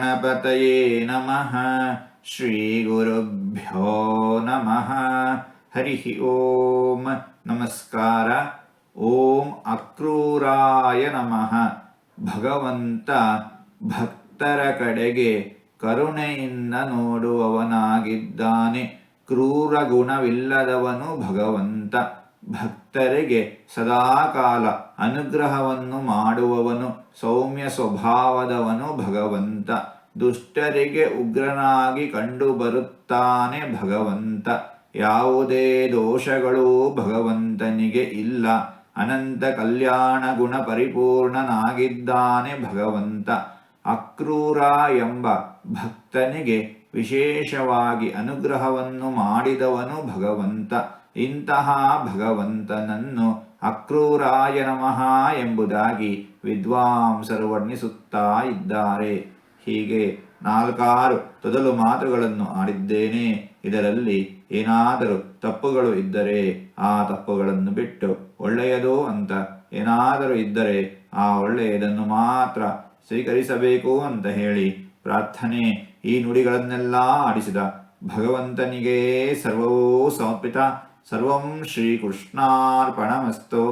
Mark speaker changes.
Speaker 1: ಗಣಪತಯೇ ನಮಃ. ಶ್ರೀ ಗುರುಭ್ಯೋ ನಮಃ. ಹರಿ ಓಂ. ನಮಸ್ಕಾರ. ಓಂ ಅಕ್ರೂರಾಯ ನಮಃ. ಭಗವಂತ ಭಕ್ತರ ಕಡೆಗೆ ಕರುಣೆಯಿಂದ ನೋಡುವವನಾಗಿದ್ದಾನೆ. ಕ್ರೂರ ಗುಣವಿಲ್ಲದವನು ಭಗವಂತ. ಭಕ್ತರಿಗೆ ಸದಾಕಾಲ ಅನುಗ್ರಹವನ್ನು ಮಾಡುವವನು, ಸೌಮ್ಯ ಸ್ವಭಾವದವನು ಭಗವಂತ. ದುಷ್ಟರಿಗೆ ಉಗ್ರನಾಗಿ ಕಂಡುಬರುತ್ತಾನೆ ಭಗವಂತ. ಯಾವುದೇ ದೋಷಗಳೂ ಭಗವಂತನಿಗೆ ಇಲ್ಲ. ಅನಂತ ಕಲ್ಯಾಣ ಗುಣ ಪರಿಪೂರ್ಣನಾಗಿದ್ದಾನೆ ಭಗವಂತ. ಅಕ್ರೂರ ಎಂಬ ಭಕ್ತನಿಗೆ ವಿಶೇಷವಾಗಿ ಅನುಗ್ರಹವನ್ನು ಮಾಡಿದವನು ಭಗವಂತ. ಇಂತಹ ಭಗವಂತನನ್ನು ಅಕ್ರೂರಾಯ ನಮಃ ಎಂಬುದಾಗಿ ವಿದ್ವಾಂಸರು ವರ್ಣಿಸುತ್ತಾ ಇದ್ದಾರೆ. ಹೀಗೆ 4 ತೊದಲು ಮಾತುಗಳನ್ನು ಆಡಿದ್ದೇನೆ. ಇದರಲ್ಲಿ ಏನಾದರೂ ತಪ್ಪುಗಳು ಇದ್ದರೆ ಆ ತಪ್ಪುಗಳನ್ನು ಬಿಟ್ಟು ಒಳ್ಳೆಯದು ಅಂತ ಏನಾದರೂ ಇದ್ದರೆ ಆ ಒಳ್ಳೆಯದನ್ನು ಮಾತ್ರ ಸ್ವೀಕರಿಸಬೇಕು ಅಂತ ಹೇಳಿ ಪ್ರಾರ್ಥನೆ. ಈ ನುಡಿಗಳನ್ನೆಲ್ಲ ಆಡಿಸಿದ ಭಗವಂತನಿಗೆ ಸರ್ವವೂ ಸಮರ್ಪಿತ. ಸರ್ವಂ ಶ್ರೀಕೃಷ್ಣಾರ್ಪಣಮಸ್ತು.